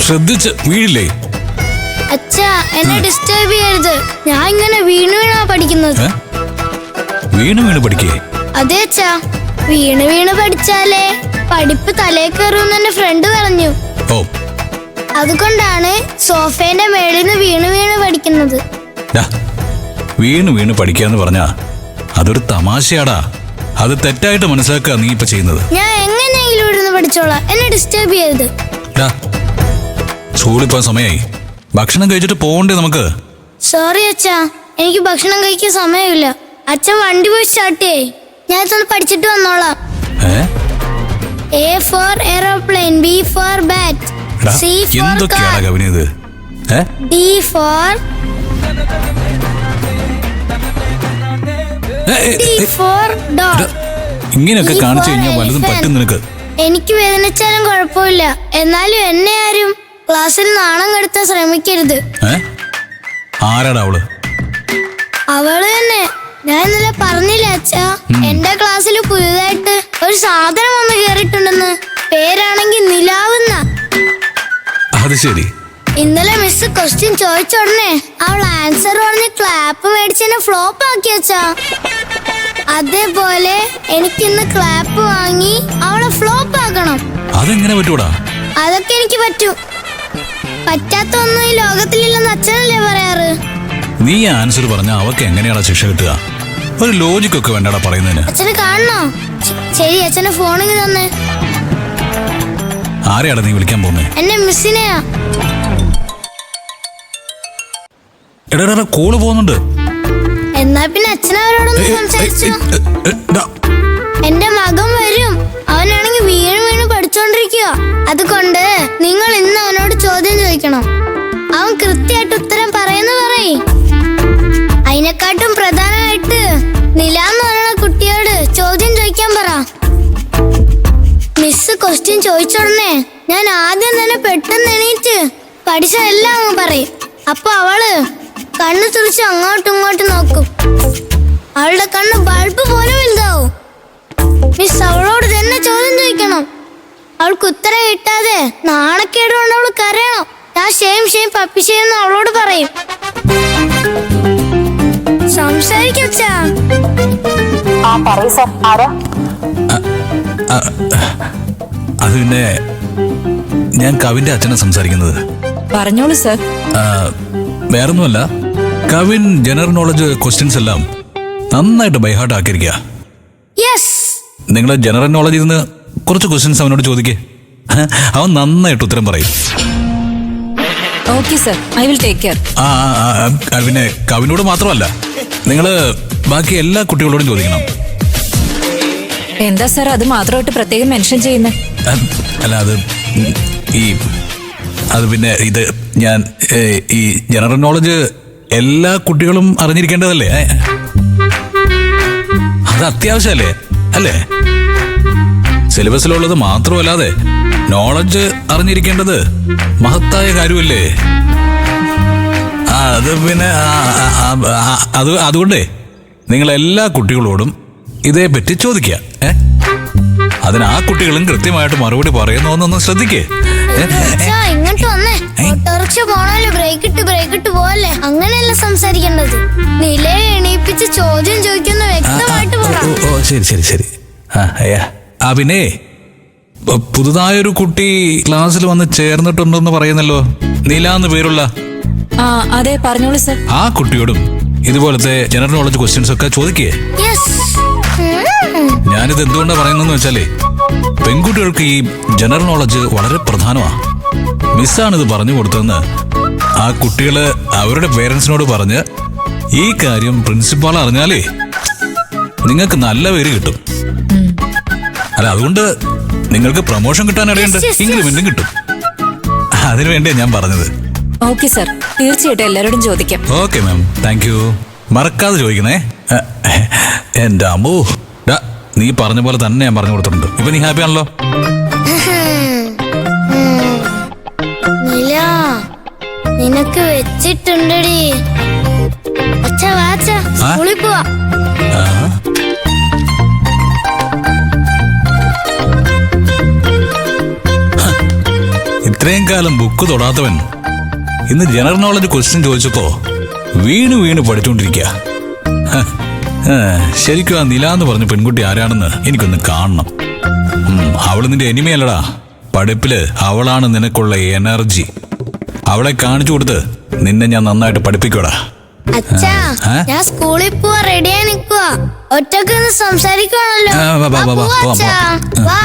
ശ്രദ്ധിച്ച് വീഴില്ലേ? അച്ഛാ എന്നെ ഡിസ്റ്റർബ് ചെയ്യരുത്. ഞാൻ ഇങ്ങനെ വീണു വീണാ പഠിക്കുന്നത്. വീണ് വീണ് പഠിക്കേ? അതെ അച്ഛാ, വീണ് വീണ് പഠിച്ചാലേ പഠിപ്പ് തലേ കയറുമെന്ന് എന്റെ ഫ്രണ്ട് പറഞ്ഞു. ഓ, അതുകൊണ്ടാണ് സോഫേന്റെ മേളിൽ നിന്ന് വീണ് വീണ് പഠിക്കുന്നത്. വീണ് വീണ് പഠിക്കാന്ന് പറഞ്ഞാ അതൊരു തമാശയാടാ. അത് തെറ്റായിട്ട് മനസ്സിലാക്കുക നീ ഇപ്പൊ ചെയ്യുന്നത്. ഞാൻ എങ്ങനെയെങ്കിലും ഇവിടുന്ന് പഠിച്ചോളാം, എന്നെ ഡിസ്റ്റർബ് ചെയ്യരുത്. സ്കൂളിൽ പോകാൻ സമയമായി. ഭക്ഷണം കഴിച്ചിട്ട് പോകണ്ടേ നമുക്ക്? സോറി അച്ഛാ, എനിക്ക് ഭക്ഷണം കഴിക്കാൻ സമയമില്ല. അച്ഛൻ വണ്ടി പോയി സ്റ്റാർട്ട് ചെയ്യേ, ഞാൻ ഇതൊന്ന് പഠിച്ചിട്ട് വന്നോളാം. A for aeroplane, B for bat, C for car, D for dog. ഇങ്ങനെയൊക്കെ കാണിച്ചു കഴിഞ്ഞാൽ വലുതും പറ്റും നിനക്ക്. എനിക്ക് വേദനിച്ചാലും കുഴപ്പമില്ല, എന്നാലും എന്നെ ആരും ക്ലാസ്സിൽ നാണം കെടുത്താൻ ശ്രമിക്കരുത്. ആരാടാ അവള്? അവള് തന്നെ. ഞാൻ ഇന്നലെ പറഞ്ഞില്ല അച്ഛാ, എന്റെ ക്ലാസ്സിൽ പുതുതായിട്ട് ഒരു സാധനം വന്ന് കേറിയിട്ടുണ്ടെന്ന്. പേരാണെങ്കിൽ നിലാവുന്ന. അത് ശരി. ഇന്നലെ മിസ് ക്വസ്റ്റ്യൻ ചോദിച്ച ഉടനെ അവൾ ആൻസർ പറഞ്ഞ് ക്ലാപ്പ് മേടിച്ചെന്നെ ഫ്ലോപ്പ് ആക്കി അച്ഛാ. അതേപോലെ എനിക്കിന്ന് ക്ലാപ്പ് വാങ്ങി അവളെ ഫ്ലോപ്പ് ആക്കണം. അതെങ്ങനെ പറ്റൂടാ? അതൊക്കെ എനിക്ക് പറ്റും. പറ്റാത്ത ഒന്നും ഈ ലോകത്തിലില്ലെന്ന് അച്ഛനല്ലേ പറയാറ്. നീ ആൻസർ പറഞ്ഞ അവക്ക് എങ്ങനെയാടാ ശിക്ഷ കിട്ടുക? ഒരു ലോജിക് ഒക്കെ വേണ്ടടാ പറയുന്നതിന്. അച്ഛന് കാണണോ? ശരി, അച്ഛനെ ഫോണിങ് തന്നെ. ആരെയാടാ നീ വിളിക്കാൻ പോകുന്നേ? എന്നെ മിസ്സിനെയാ. എടാ കോള് പോകുന്നുണ്ട്. എന്നാ പിന്നെ അച്ഛനവരോടൊന്ന് സംസാരിച്ചു. എന്റെ മകൻ വരും. അവനാണെങ്കിൽ വീണ് വീണ് പഠിച്ചോണ്ടിരിക്കുക. അതുകൊണ്ട് നിങ്ങൾ ഇന്ന് അവനോട് ചോദ്യം ചോദിക്കണം. അവൻ കൃത്യമായിട്ട് ഉത്തരം പറയുന്ന പറയ്. അതിനെക്കാട്ടും പ്രധാനമായിട്ട് നിലാന്ന് പറയുന്ന കുട്ടിയോട് ചോദ്യം ചോദിക്കാൻ പറ. മിസ് ക്വസ്റ്റ്യൻ ചോദിച്ച ഉടനെ ഞാൻ ആദ്യം തന്നെ പെട്ടെന്ന് എണീറ്റ് പഠിച്ച എല്ലാം അങ്ങ് പറയും. അപ്പൊ അവള് കണ്ണു തുറച്ച് അങ്ങോട്ടും ഇങ്ങോട്ടും നോക്കും. അവളുടെ കണ്ണ് ബൾബ് പോലെ വലുതാവും. മിസ് അവളോട് തന്നെ ചോദ്യം ചോദിക്കണം. അവൾക്ക് ഉത്തരം കിട്ടാതെ നാണക്കേട് കൊണ്ട് അവൾ കരയണം. ഞാൻ ഷെയിം ഷെയിം പപ്പി ഷെയിം അവളോട് പറയും. സംസാരിക്കും. അത് പിന്നെ ഞാൻ കവിന്റെ അച്ഛനെ സംസാരിക്കുന്നത്. പറഞ്ഞോളൂ സർ. വേറൊന്നുമല്ല, കവിൻ ജനറൽ നോളജ് ക്വസ്റ്റ്യൻസ് എല്ലാം നന്നായിട്ട് ബൈഹാർട്ട് ആക്കിയിരിക്കുക. നിങ്ങൾ ജനറൽ നോളജിൽ നിന്ന് കുറച്ച് ക്വസ്റ്റ്യൻസ് അവനോട് ചോദിക്കേ. അവൻ നന്നായിട്ട് ഉത്തരം പറയും. Okay sir, I will take care. പിന്നെ കവിനോട് മാത്രമല്ല, നിങ്ങള് ബാക്കി എല്ലാ കുട്ടികളോടും ചോദിക്കണം. എന്താ സർ അത് മാത്രമായിട്ട് പ്രത്യേകം മെൻഷൻ ചെയ്യുന്നത്? അല്ല, അത് പിന്നെ ഇത് ഞാൻ ഈ ജനറൽ നോളജ് എല്ലാ കുട്ടികളും അറിഞ്ഞിരിക്കേണ്ടതല്ലേ? അത് അത്യാവശ്യമല്ലേ? അല്ലേ? സിലബസിലുള്ളത് മാത്രമല്ലാതെ നോളജ് അറിഞ്ഞിരിക്കേണ്ടത് മഹത്തായ കാര്യമല്ലേ? അത് പിന്നെ അതുകൊണ്ടേ നിങ്ങൾ എല്ലാ കുട്ടികളോടും ഇതേപ്പറ്റി ചോദിക്കുക. അതിന് ആ കുട്ടികളും കൃത്യമായിട്ട് മറുപടി പറയുന്നോന്നൊന്ന് ശ്രദ്ധിക്കേ. ഇങ്ങോട്ട് വന്നേ. ഓട്ടോറിക്ഷ പോണല്ലോ, ബ്രേക്ക് ഇട്ട് പോലെ അങ്ങനെയല്ല സംസാരിക്കേണ്ടത്. നിലയെ എണീപ്പിച്ച് ചോദ്യം ചോദിക്കുന്ന വ്യക്തമായിട്ട് പറ. ശരി. പിന്നെ പുതുതായൊരു കുട്ടി ക്ലാസ്സിൽ വന്ന് ചേർന്നിട്ടുണ്ടെന്ന് പറയുന്നല്ലോ, നിലാന്ന് പേരുള്ള. അതെ, പറഞ്ഞോളൂ സർ. ആ കുട്ടിയോടും ഇതുപോലത്തെ ജനറൽ നോളജ് ക്വസ്റ്റ്യൻസ് ഒക്കെ ചോദിക്കേ. ഞാനിത് എന്തുകൊണ്ടാണ് പറയുന്നതെന്ന് വെച്ചാലേ, പെൺകുട്ടികൾക്ക് ഈ ജനറൽ നോളജ് വളരെ പ്രധാനമാണ്. മിസ്സാണിത് പറഞ്ഞു കൊടുത്തതെന്ന് ആ കുട്ടികള് അവരുടെ പേരൻസിനോട് പറഞ്ഞ് ഈ കാര്യം പ്രിൻസിപ്പാൾ അറിഞ്ഞാലേ നിങ്ങൾക്ക് നല്ല പേര് കിട്ടും. അല്ല, അതുകൊണ്ട് നിങ്ങൾക്ക് പ്രൊമോഷൻ കിട്ടാൻ ഇടയുണ്ട്, ഇൻക്രിമെന്റും കിട്ടും. അതിനു വേണ്ടിയാ ഞാൻ പറഞ്ഞത്. ഓക്കെ സർ, തീർച്ചയായിട്ടും എല്ലാവരോടും ചോദിക്കാം. Okay ma'am, thank you. മറക്കാതെ ചോദിക്കണേ. എന്റെ അമ്മോ, നീ പറഞ്ഞ പോലെ തന്നെ ഞാൻ പറഞ്ഞു കൊടുത്തിട്ടുണ്ട്. ഇപ്പൊ നീ ഹാപ്പി ആണല്ലോ? നിനക്ക് വെച്ചിട്ടുണ്ടടി. സ്കൂളിൽ പോവാ. ഇത്രയും കാലം ബുക്ക് തൊടാത്തവൻ ഇന്ന് ജനറൽ നോളജ് ക്വസ്റ്റ്യൻ ചോദിച്ചപ്പോ വീണ് വീണ് പഠിച്ചുകൊണ്ടിരിക്കുക. ശരിക്കും ആ നില എന്ന് പറഞ്ഞ പെൺകുട്ടി ആരാണെന്ന് എനിക്കൊന്ന് കാണണം. അവള് നിന്റെ എനിമയല്ലടാ. പഠിപ്പില് അവളാണ് നിനക്കുള്ള എനർജി. അവളെ കാണിച്ചു കൊടുത്ത് നിന്നെ ഞാൻ നന്നായിട്ട് പഠിപ്പിക്കൂടാ. അച്ഛാ, ഞാൻ സ്കൂളിൽ പോവാ, റെഡിയായി നിക്കുവാ. ഒറ്റക്ക് സംസാരിക്കണല്ലോ. വാ, വാ, വാ, വാ, വാ, പോവാം, അച്ഛാ, പോവാം. വാ.